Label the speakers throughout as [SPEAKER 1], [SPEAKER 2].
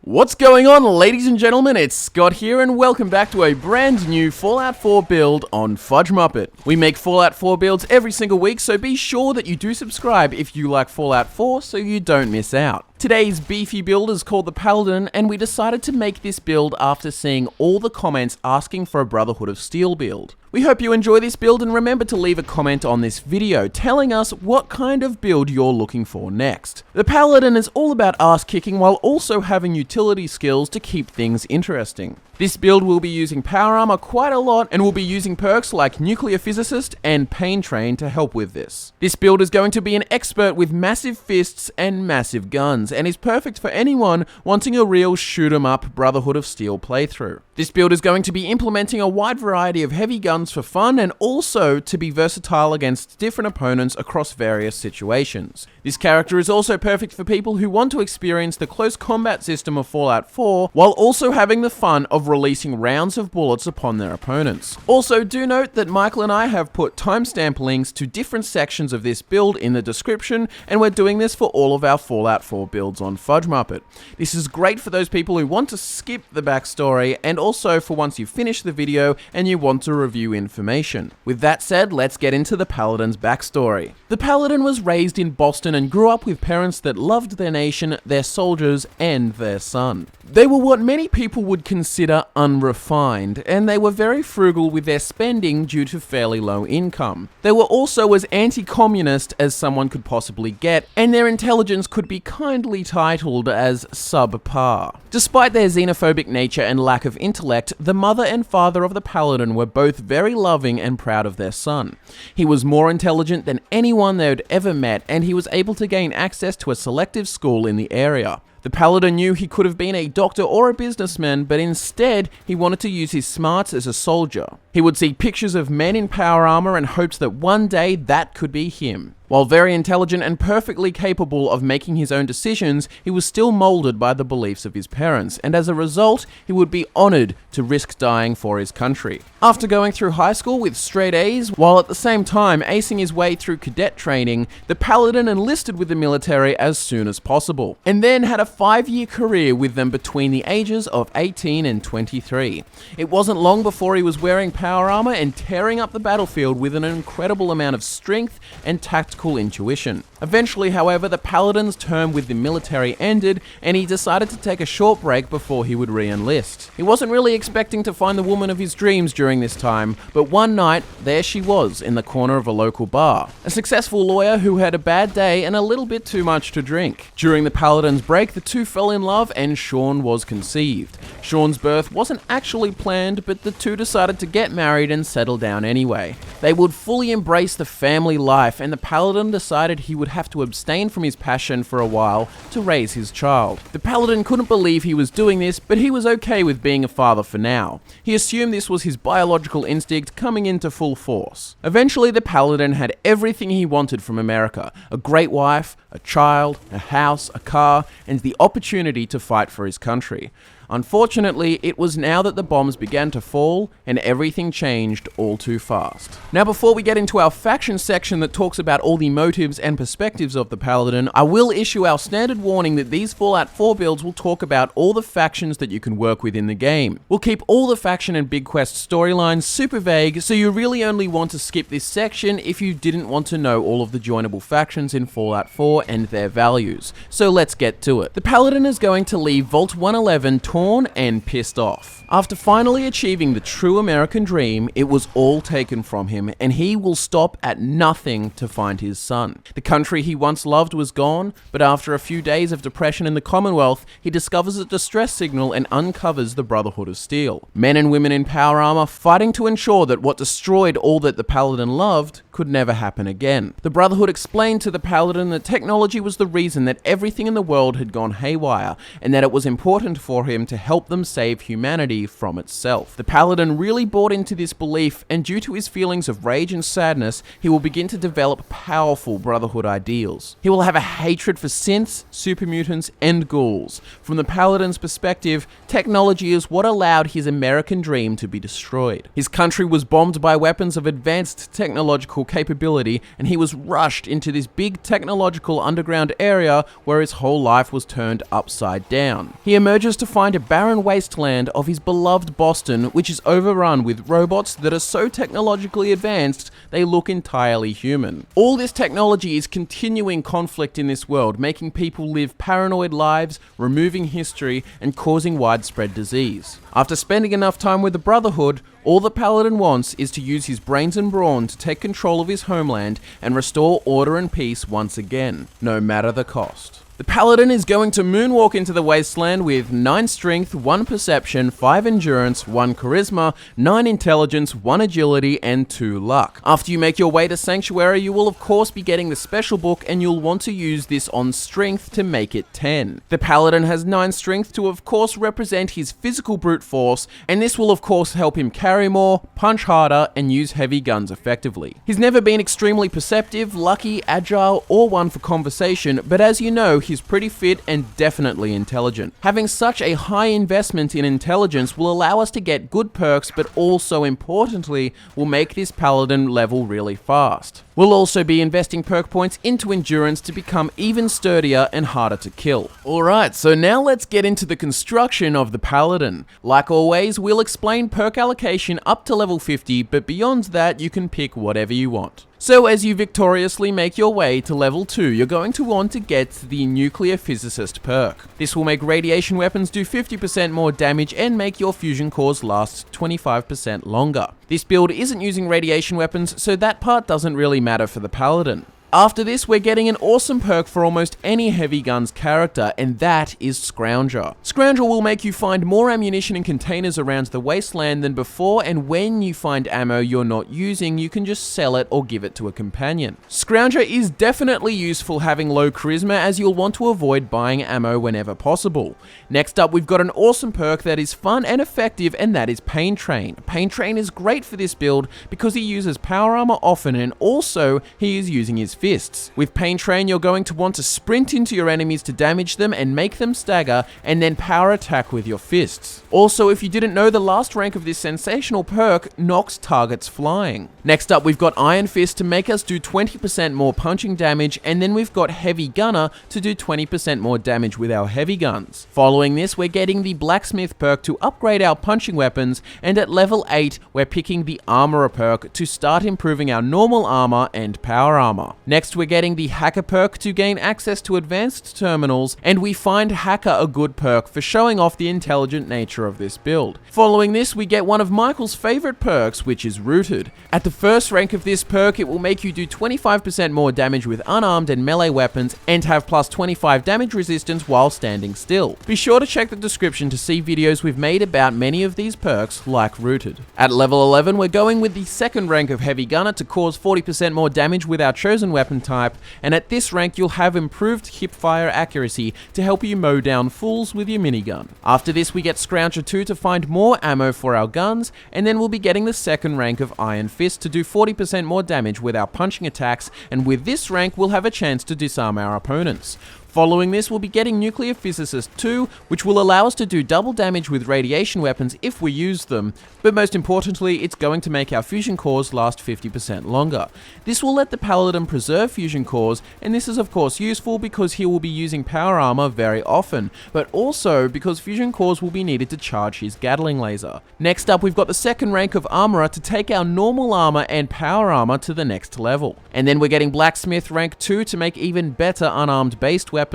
[SPEAKER 1] What's going on, ladies and gentlemen? It's Scott here, and welcome back to a brand new Fallout 4 build on FudgeMuppet. We make Fallout 4 builds every single week, so be sure that you do subscribe if you like Fallout 4 so you don't miss out. Today's beefy build is called the Paladin, and we decided to make this build after seeing all the comments asking for a Brotherhood of Steel build. We hope you enjoy this build, and remember to leave a comment on this video telling us what kind of build you're looking for next. The Paladin is all about ass kicking while also having utility skills to keep things interesting. This build will be using power armor quite a lot, and will be using perks like Nuclear Physicist and Pain Train to help with this. This build is going to be an expert with massive fists and massive guns, and is perfect for anyone wanting a real shoot 'em up Brotherhood of Steel playthrough. This build is going to be implementing a wide variety of heavy guns for fun, and also to be versatile against different opponents across various situations. This character is also perfect for people who want to experience the close combat system of Fallout 4, while also having the fun of releasing rounds of bullets upon their opponents. Also, do note that Michael and I have put timestamp links to different sections of this build in the description, and we're doing this for all of our Fallout 4 builds on FudgeMuppet. This is great for those people who want to skip the backstory, and also for once you finish the video and you want to review information. With that said, let's get into the Paladin's backstory. The Paladin was raised in Boston and grew up with parents that loved their nation, their soldiers, and their son. They were what many people would consider unrefined, and they were very frugal with their spending due to fairly low income. They were also as anti-communist as someone could possibly get, and their intelligence could be kindly titled as subpar. Despite their xenophobic nature and lack of intellect, the mother and father of the Paladin were both very loving and proud of their son. He was more intelligent than anyone they had ever met, and he was able to gain access to a selective school in the area. The Paladin knew he could have been a doctor or a businessman, but instead, he wanted to use his smarts as a soldier. He would see pictures of men in power armor and hopes that one day that could be him. While very intelligent and perfectly capable of making his own decisions, he was still molded by the beliefs of his parents, and as a result, he would be honored to risk dying for his country. After going through high school with straight A's, while at the same time acing his way through cadet training, the Paladin enlisted with the military as soon as possible, and then had a 5-year career with them between the ages of 18 and 23. It wasn't long before he was wearing power armor and tearing up the battlefield with an incredible amount of strength and tactical intuition. Eventually, however, the Paladin's term with the military ended, and he decided to take a short break before he would re-enlist. He wasn't really expecting to find the woman of his dreams during this time, but one night, there she was in the corner of a local bar. A successful lawyer who had a bad day and a little bit too much to drink. During the Paladin's break, the two fell in love and Sean was conceived. Sean's birth wasn't actually planned, but the two decided to get married and settle down anyway. They would fully embrace the family life, and the Paladin decided he would have to abstain from his passion for a while to raise his child. The Paladin couldn't believe he was doing this, but he was okay with being a father for now. He assumed this was his biological instinct coming into full force. Eventually, the Paladin had everything he wanted from America: a great wife, a child, a house, a car, and the opportunity to fight for his country. Unfortunately, it was now that the bombs began to fall, and everything changed all too fast. Now, before we get into our faction section that talks about all the motives and perspectives of the Paladin, I will issue our standard warning that these Fallout 4 builds will talk about all the factions that you can work with in the game. We'll keep all the faction and big quest storylines super vague, so you really only want to skip this section if you didn't want to know all of the joinable factions in Fallout 4 and their values. So let's get to it. The Paladin is going to leave Vault 111 torn and pissed off. After finally achieving the true American dream, it was all taken from him, and he will stop at nothing to find his son. The country he once loved was gone, but after a few days of depression in the Commonwealth, he discovers a distress signal and uncovers the Brotherhood of Steel. Men and women in power armor fighting to ensure that what destroyed all that the Paladin loved could never happen again. The Brotherhood explained to the Paladin that technology was the reason that everything in the world had gone haywire, and that it was important for him to help them save humanity from itself. The Paladin really bought into this belief, and due to his feelings of rage and sadness, he will begin to develop powerful Brotherhood ideals. He will have a hatred for synths, super mutants, and ghouls. From the Paladin's perspective, technology is what allowed his American dream to be destroyed. His country was bombed by weapons of advanced technological capability, and he was rushed into this big technological underground area where his whole life was turned upside down. He emerges to find a barren wasteland of his beloved Boston, which is overrun with robots that are so technologically advanced they look entirely human. All this technology is continuing conflict in this world, making people live paranoid lives, removing history, and causing widespread disease. After spending enough time with the Brotherhood, all the Paladin wants is to use his brains and brawn to take control of his homeland and restore order and peace once again, no matter the cost. The Paladin is going to moonwalk into the wasteland with 9 strength, 1 perception, 5 endurance, 1 charisma, 9 intelligence, 1 agility, and 2 luck. After you make your way to Sanctuary, you will of course be getting the special book, and you'll want to use this on strength to make it 10. The Paladin has 9 strength to of course represent his physical brute force, and this will of course help him carry more, punch harder, and use heavy guns effectively. He's never been extremely perceptive, lucky, agile, or one for conversation, but as you know, he's pretty fit and definitely intelligent. Having such a high investment in intelligence will allow us to get good perks, but also importantly, will make this Paladin level really fast. We'll also be investing perk points into endurance to become even sturdier and harder to kill. Alright, so now let's get into the construction of the Paladin. Like always, we'll explain perk allocation up to level 50, but beyond that, you can pick whatever you want. So as you victoriously make your way to level 2, you're going to want to get the Nuclear Physicist perk. This will make radiation weapons do 50% more damage and make your fusion cores last 25% longer. This build isn't using radiation weapons, so that part doesn't really matter for the Paladin. After this, we're getting an awesome perk for almost any heavy guns character, and that is Scrounger. Scrounger will make you find more ammunition in containers around the wasteland than before, and when you find ammo you're not using, you can just sell it or give it to a companion. Scrounger is definitely useful having low charisma, as you'll want to avoid buying ammo whenever possible. Next up, we've got an awesome perk that is fun and effective, and that is Pain Train. Pain Train is great for this build because he uses power armor often, and also he is using his fists. With Pain Train, you're going to want to sprint into your enemies to damage them and make them stagger, and then power attack with your fists. Also, if you didn't know, the last rank of this sensational perk knocks targets flying. Next up, we've got Iron Fist to make us do 20% more punching damage, and then we've got Heavy Gunner to do 20% more damage with our heavy guns. Following this, we're getting the Blacksmith perk to upgrade our punching weapons, and at level 8, we're picking the Armorer perk to start improving our normal armor and power armor. Next, we're getting the Hacker perk to gain access to advanced terminals, and we find Hacker a good perk for showing off the intelligent nature of this build. Following this, we get one of Michael's favorite perks, which is Rooted. At the first rank of this perk, it will make you do 25% more damage with unarmed and melee weapons, and have plus 25 damage resistance while standing still. Be sure to check the description to see videos we've made about many of these perks, like Rooted. At level 11, we're going with the second rank of Heavy Gunner to cause 40% more damage with our chosen weapon type, and at this rank you'll have improved hipfire accuracy to help you mow down fools with your minigun. After this, we get Scrounger 2 to find more ammo for our guns, and then we'll be getting the second rank of Iron Fist to do 40% more damage with our punching attacks, and with this rank we'll have a chance to disarm our opponents. Following this, we'll be getting Nuclear Physicist 2, which will allow us to do double damage with radiation weapons if we use them, but most importantly, it's going to make our fusion cores last 50% longer. This will let the Paladin preserve fusion cores, and this is of course useful because he will be using power armor very often, but also because fusion cores will be needed to charge his Gatling laser. Next up, we've got the second rank of Armorer to take our normal armor and power armor to the next level. And then we're getting Blacksmith rank 2 to make even better unarmed based weapons.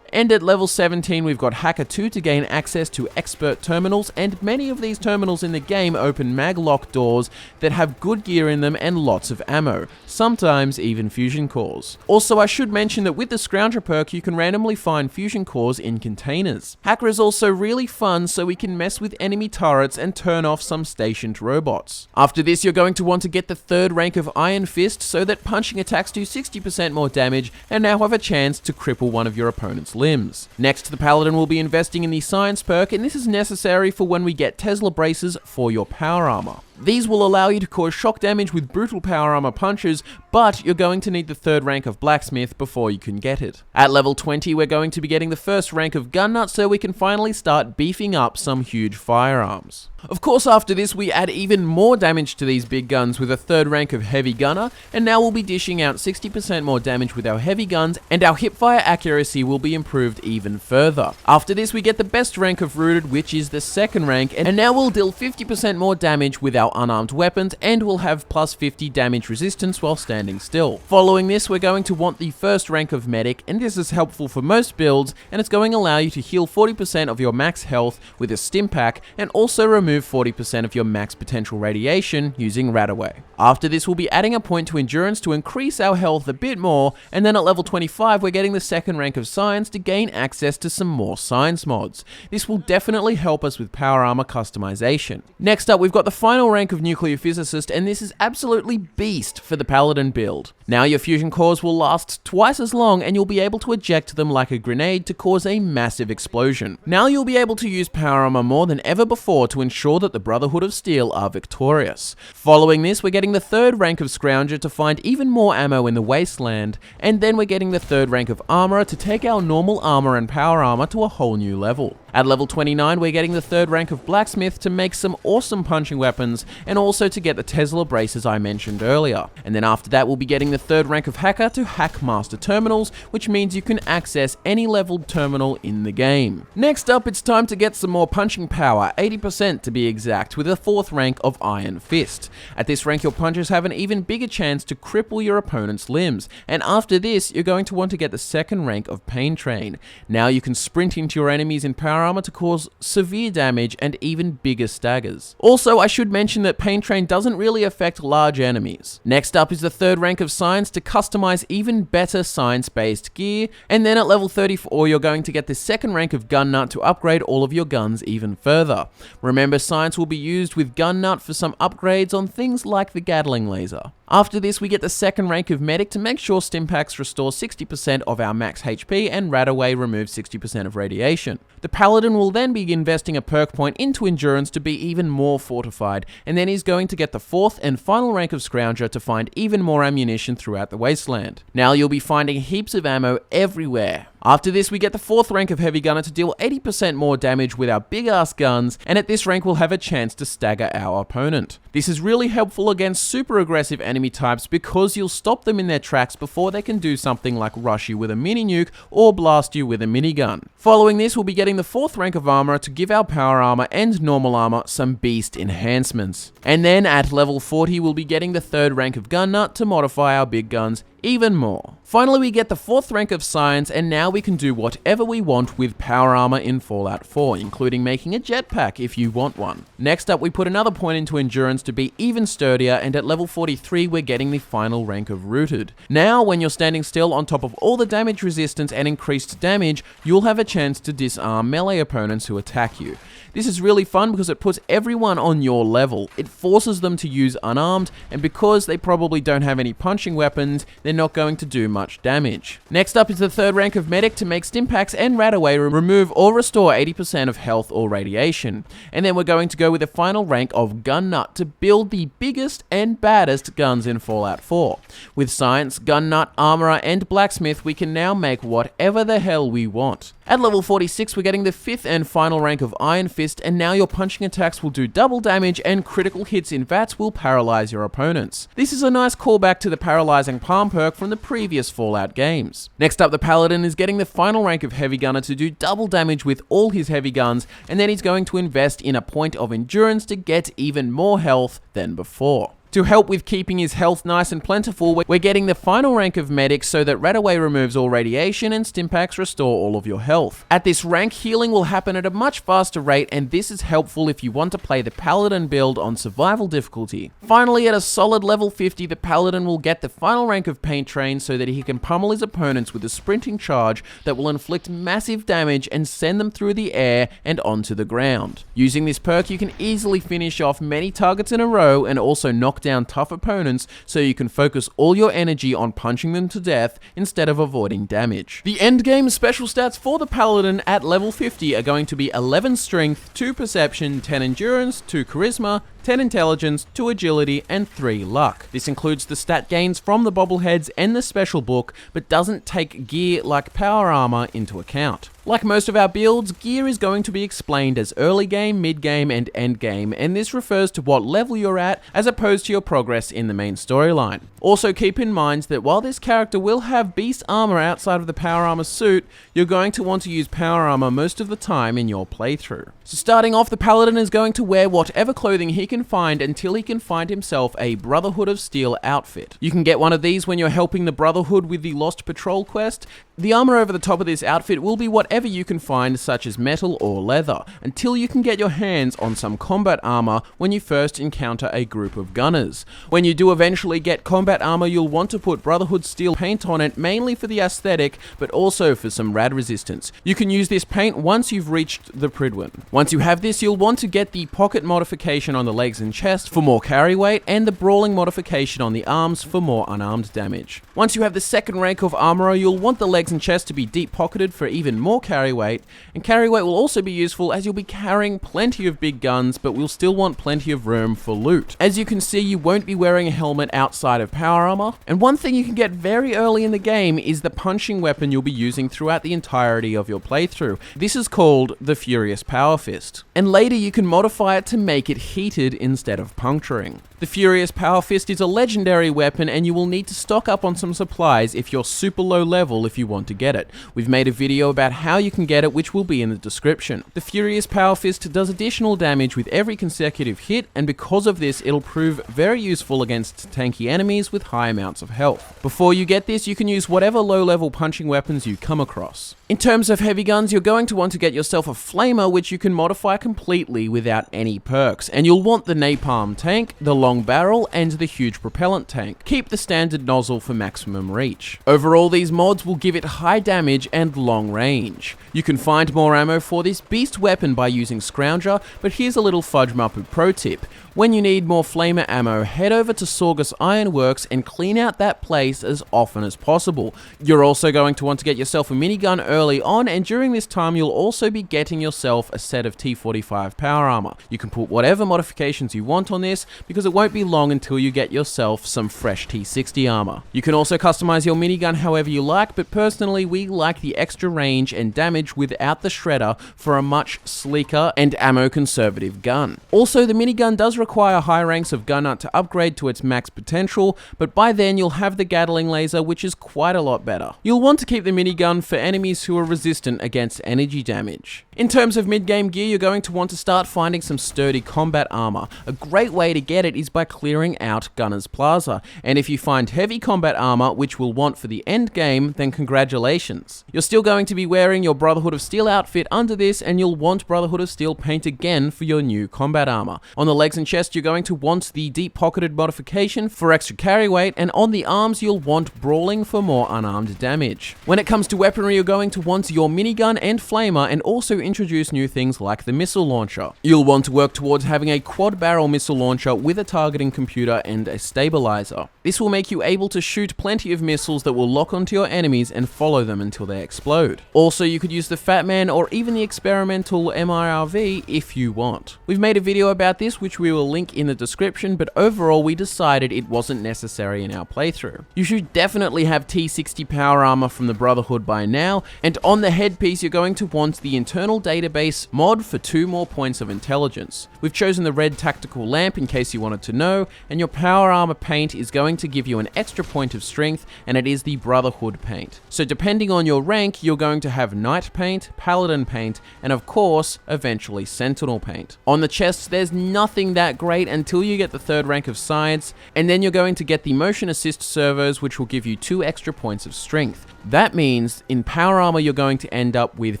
[SPEAKER 1] And at level 17, we've got Hacker 2 to gain access to expert terminals, and many of these terminals in the game open mag-lock doors that have good gear in them and lots of ammo, sometimes even fusion cores. Also, I should mention that with the Scrounger perk, you can randomly find fusion cores in containers. Hacker is also really fun, so we can mess with enemy turrets and turn off some stationed robots. After this, you're going to want to get the third rank of Iron Fist so that punching attacks do 60% more damage and now have a chance to cripple one of your opponent's limbs. Next, the Paladin will be investing in the Science perk, and this is necessary for when we get Tesla braces for your power armor. These will allow you to cause shock damage with brutal power armor punches, but you're going to need the 3rd rank of Blacksmith before you can get it. At level 20, we're going to be getting the 1st rank of Gun Nut so we can finally start beefing up some huge firearms. Of course, after this, we add even more damage to these big guns with a 3rd rank of Heavy Gunner, and now we'll be dishing out 60% more damage with our heavy guns, and our hipfire accuracy will be improved even further. After this, we get the best rank of Rooted, which is the 2nd rank, and now we'll deal 50% more damage with our unarmed weapons, and we'll have plus 50 damage resistance while standing still. Following this, we're going to want the 1st rank of Medic, and this is helpful for most builds, and it's going to allow you to heal 40% of your max health with a stim pack, and also remove 40% of your max potential radiation using Radaway. After this, we'll be adding a point to Endurance to increase our health a bit more, and then at level 25, we're getting the 2nd rank of Science to gain access to some more science mods. This will definitely help us with power armor customization. Next up, we've got the final rank of Nuclear Physicist, and this is absolutely beast for the Paladin build. Now your fusion cores will last twice as long, and you'll be able to eject them like a grenade to cause a massive explosion. Now you'll be able to use power armor more than ever before to ensure that the Brotherhood of Steel are victorious. Following this, we're getting the 3rd rank of Scrounger to find even more ammo in the Wasteland, and then we're getting the 3rd rank of Armorer to take our normal armor and power armor to a whole new level. At level 29, we're getting the 3rd rank of Blacksmith to make some awesome punching weapons, and also to get the Tesla braces I mentioned earlier. And then after that, we'll be getting the 3rd rank of Hacker to hack master terminals, which means you can access any leveled terminal in the game. Next up, it's time to get some more punching power, 80% to be exact, with a 4th rank of Iron Fist. At this rank, your punches have an even bigger chance to cripple your opponent's limbs, and after this, you're going to want to get the 2nd rank of Pain Train. Now you can sprint into your enemies in power armor to cause severe damage and even bigger staggers. Also, I should mention that Pain Train doesn't really affect large enemies. Next up is the 3rd rank of Science to customize even better science-based gear, and then at level 34 you're going to get the 2nd rank of Gun Nut to upgrade all of your guns even further. Remember, Science will be used with Gun Nut for some upgrades on things like the Gatling laser. After this, we get the 2nd rank of Medic to make sure Stimpaks restore 60% of our max HP and Radaway removes 60% of radiation. The Paladin will then be investing a perk point into Endurance to be even more fortified, and then he's going to get the 4th and final rank of Scrounger to find even more ammunition throughout the Wasteland. Now you'll be finding heaps of ammo everywhere. After this, we get the 4th rank of Heavy Gunner to deal 80% more damage with our big-ass guns, and at this rank we'll have a chance to stagger our opponent. This is really helpful against super aggressive enemy types because you'll stop them in their tracks before they can do something like rush you with a mini nuke or blast you with a minigun. Following this, we'll be getting the 4th rank of Armorer to give our power armor and normal armor some beast enhancements. And then at level 40, we'll be getting the 3rd rank of Gun Nut to modify our big guns even more. Finally, we get the 4th rank of Science, and now we can do whatever we want with power armor in Fallout 4, including making a jetpack if you want one. Next up, we put another point into Endurance to be even sturdier, and at level 43, we're getting the final rank of Rooted. Now, when you're standing still on top of all the damage resistance and increased damage, you'll have a chance to disarm melee opponents who attack you. This is really fun because it puts everyone on your level. It forces them to use unarmed, and because they probably don't have any punching weapons, they're not going to do much damage. Next up is the 3rd rank of Medic to make Stimpaks and Radaway remove or restore 80% of health or radiation. And then we're going to go with the final rank of Gun Nut to build the biggest and baddest guns in Fallout 4. With Science, Gun Nut, Armorer, and Blacksmith, we can now make whatever the hell we want. At level 46, we're getting the 5th and final rank of Iron Fist, and now your punching attacks will do double damage and critical hits in VATS will paralyze your opponents. This is a nice callback to the paralyzing palm perk from the previous Fallout games. Next up, the Paladin is getting the final rank of Heavy Gunner to do double damage with all his heavy guns, and then he's going to invest in a point of Endurance to get even more health than before. To help with keeping his health nice and plentiful, we're getting the final rank of Medic so that Radaway removes all radiation and Stimpaks restore all of your health. At this rank, healing will happen at a much faster rate, and this is helpful if you want to play the Paladin build on survival difficulty. Finally, at a solid level 50, the Paladin will get the final rank of Pain Train so that he can pummel his opponents with a sprinting charge that will inflict massive damage and send them through the air and onto the ground. Using this perk, you can easily finish off many targets in a row and also knock knock down tough opponents so you can focus all your energy on punching them to death instead of avoiding damage. The endgame special stats for the Paladin at level 50 are going to be 11 strength, 2 perception, 10 endurance, 2 charisma, 10 intelligence, 2 agility, and 3 luck. This includes the stat gains from the bobbleheads and the special book, but doesn't take gear like power armor into account. Like most of our builds, gear is going to be explained as early game, mid game, and end game, and this refers to what level you're at as opposed to your progress in the main storyline. Also keep in mind that while this character will have beast armor outside of the power armor suit, you're going to want to use power armor most of the time in your playthrough. So starting off, the Paladin is going to wear whatever clothing he can find until he can find himself a Brotherhood of Steel outfit. You can get one of these when you're helping the Brotherhood with the Lost Patrol quest. The armor over the top of this outfit will be whatever you can find, such as metal or leather, until you can get your hands on some combat armor when you first encounter a group of gunners. When you do eventually get combat armor, you'll want to put Brotherhood Steel paint on it, mainly for the aesthetic, but also for some rad resistance. You can use this paint once you've reached the Pridwin. Once you have this, you'll want to get the pocket modification on the legs and chest for more carry weight, and the brawling modification on the arms for more unarmed damage. Once you have the second rank of armorer, you'll want the legs and chest to be deep pocketed for even more carry weight, and carry weight will also be useful as you'll be carrying plenty of big guns, but we'll still want plenty of room for loot. As you can see, you won't be wearing a helmet outside of power armor, and one thing you can get very early in the game is the punching weapon you'll be using throughout the entirety of your playthrough. This is called the Furious Power Fist, and later you can modify it to make it heated instead of puncturing. The Furious Power Fist is a legendary weapon, and you will need to stock up on some supplies if you're super low level if you want to get it. We've made a video about how you can get it, which will be in the description. The Furious Power Fist does additional damage with every consecutive hit, and because of this, it'll prove very useful against tanky enemies with high amounts of health. Before you get this, you can use whatever low-level punching weapons you come across. In terms of heavy guns, you're going to want to get yourself a flamer, which you can modify completely without any perks, and you'll want the napalm tank, the long barrel, and the huge propellant tank. Keep the standard nozzle for maximum reach. Overall, these mods will give it high damage and long range. You can find more ammo for this beast weapon by using Scrounger, but here's a little FudgeMuppet pro tip. When you need more flamer ammo, head over to Sorgus Ironworks and clean out that place as often as possible. You're also going to want to get yourself a minigun early on, and during this time you'll also be getting yourself a set of T45 power armor. You can put whatever modifications you want on this, because it won't be long until you get yourself some fresh T60 armor. You can also customize your minigun however you like, but personally we like the extra range and damage without the shredder for a much sleeker and ammo conservative gun. Also, the minigun does require high ranks of gun nut to upgrade to its max potential, but by then you'll have the Gatling laser, which is quite a lot better. You'll want to keep the minigun for enemies who are resistant against energy damage. In terms of mid-game gear, you're going to want to start finding some sturdy combat armor. A great way to get it is by clearing out Gunner's Plaza, and if you find heavy combat armor, which we'll want for the end game, then congratulations. You're still going to be wearing your Brotherhood of Steel outfit under this, and you'll want Brotherhood of Steel paint again for your new combat armor. On the legs and chest, you're going to want the deep pocketed modification for extra carry weight, and on the arms you'll want brawling for more unarmed damage. When it comes to weaponry, you're going to want your minigun and flamer, and also introduce new things like the missile launcher. You'll want to work towards having a quad barrel missile launcher with a targeting computer and a stabilizer. This will make you able to shoot plenty of missiles that will lock onto your enemies and follow them until they explode. Also, you could use the Fat Man or even the experimental MIRV if you want. We've made a video about this which we will link in the description, but overall we decided it wasn't necessary in our playthrough. You should definitely have T60 power armor from the Brotherhood by now, and on the headpiece you're going to want the internal database mod for 2 more points of intelligence. We've chosen the red tactical lamp in case you wanted to know, and your power armor paint is going to give you an extra point of strength, and it is the Brotherhood paint. So depending on your rank, you're going to have Knight paint, Paladin paint, and of course, eventually Sentinel paint. On the chests, there's nothing that great until you get the 3rd rank of Science, and then you're going to get the motion assist servos, which will give you 2 extra points of strength. That means in power armor, you're going to end up with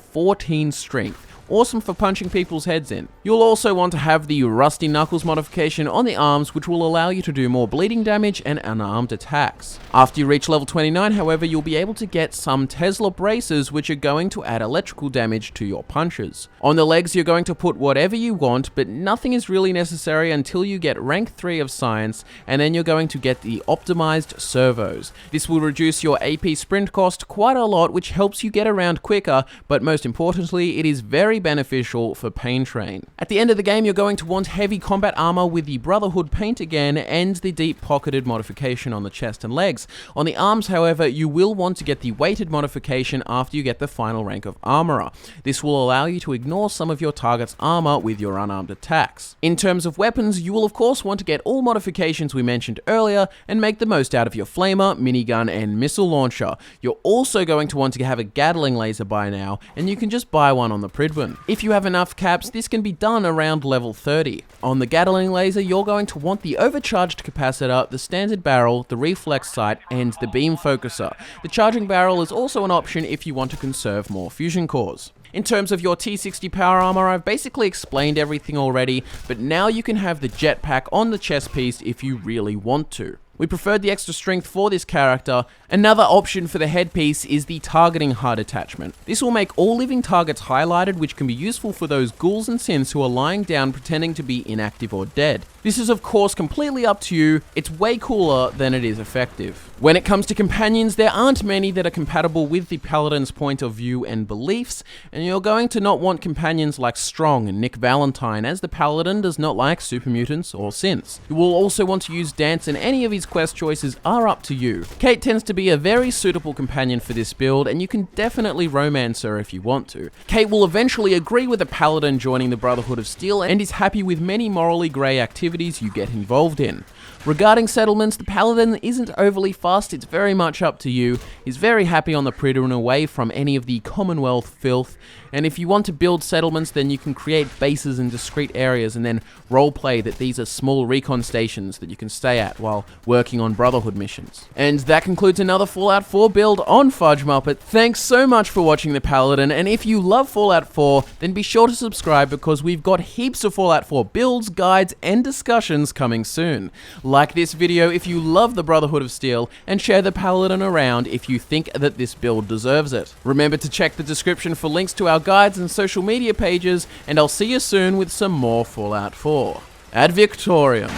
[SPEAKER 1] 14 strength, awesome for punching people's heads in. You'll also want to have the Rusty Knuckles modification on the arms, which will allow you to do more bleeding damage and unarmed attacks. After you reach level 29, however, you'll be able to get some Tesla braces, which are going to add electrical damage to your punches. On the legs, you're going to put whatever you want, but nothing is really necessary until you get rank 3 of science, and then you're going to get the optimized servos. This will reduce your AP sprint cost quite a lot, which helps you get around quicker, but most importantly, it is very beneficial for Pain Train. At the end of the game, you're going to want heavy combat armor with the Brotherhood paint again, and the deep pocketed modification on the chest and legs. On the arms, however, you will want to get the weighted modification after you get the final rank of Armorer. This will allow you to ignore some of your target's armor with your unarmed attacks. In terms of weapons, you will of course want to get all modifications we mentioned earlier and make the most out of your flamer, minigun, and missile launcher. You're also going to want to have a Gatling laser by now, and you can just buy one on the Pridwin. If you have enough caps, this can be done around level 30. On the Gatling laser, you're going to want the overcharged capacitor, the standard barrel, the reflex sight, and the beam focuser. The charging barrel is also an option if you want to conserve more fusion cores. In terms of your T60 power armor, I've basically explained everything already, but now you can have the jetpack on the chest piece if you really want to. We preferred the extra strength for this character. Another option for the headpiece is the targeting HUD attachment. This will make all living targets highlighted, which can be useful for those ghouls and synths who are lying down pretending to be inactive or dead. This is of course completely up to you. It's way cooler than it is effective. When it comes to companions, there aren't many that are compatible with the Paladin's point of view and beliefs, and you're going to not want companions like Strong and Nick Valentine, as the Paladin does not like super mutants or synths. You will also want to use Dance, and any of his quest choices are up to you. Kate tends to be a very suitable companion for this build, and you can definitely romance her if you want to. Kate will eventually agree with the Paladin joining the Brotherhood of Steel and is happy with many morally grey activities you get involved in. Regarding settlements, the Paladin isn't overly fast, it's very much up to you. He's very happy on the Pridwin away from any of the Commonwealth filth, and if you want to build settlements, then you can create bases in discrete areas and then roleplay that these are small recon stations that you can stay at while working on Brotherhood missions. And that concludes another Fallout 4 build on FudgeMuppet. Thanks so much for watching the Paladin, and if you love Fallout 4, then be sure to subscribe because we've got heaps of Fallout 4 builds, guides, and discussions coming soon. Like this video if you love the Brotherhood of Steel, and share the Paladin around if you think that this build deserves it. Remember to check the description for links to our guides and social media pages, and I'll see you soon with some more Fallout 4. Ad Victoriam.